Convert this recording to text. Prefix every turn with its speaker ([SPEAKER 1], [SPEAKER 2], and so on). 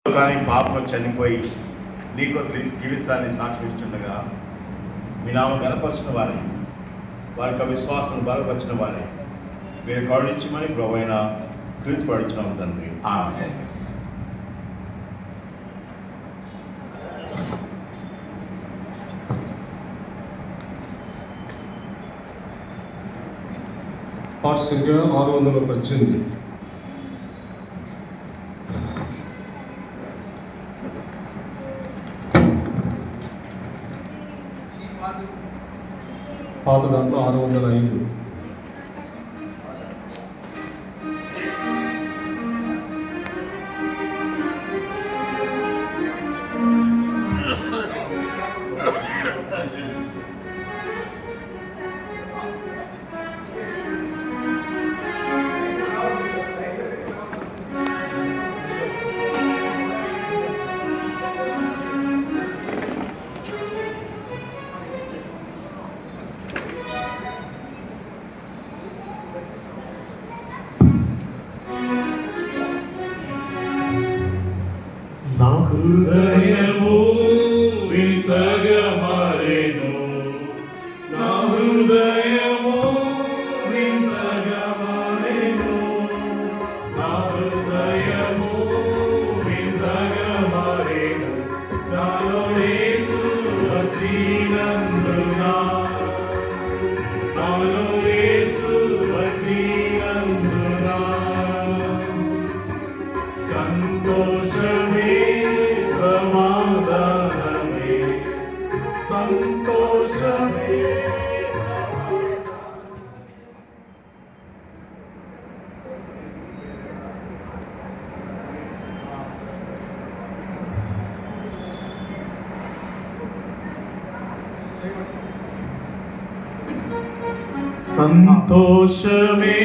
[SPEAKER 1] కానీ పాపం చనిపోయి నీకు జీవిస్తాన్ని సాక్ష్యం ఇస్తుండగా మీ నామం గనపరిచిన వారి యొక్క విశ్వాసం బలపరిచిన వారి మీరు కరుణించమని ప్రభువైన క్రీస్తు పడుచున్నాం తండ్రి. ఆమేన్.
[SPEAKER 2] పాట సంఖ్య 618. పాత దాంట్లో 605.
[SPEAKER 3] హృదయము వింతగా మారెను, నా హృదయము వింతగా మారెను, నా హృదయము వింతగా మారెను, నాలో యేసు వచ్చినందున, నాలో యేసు వచ్చినందున సంతోషమే సమాధానమే, సంతోషమే. సంతోషమే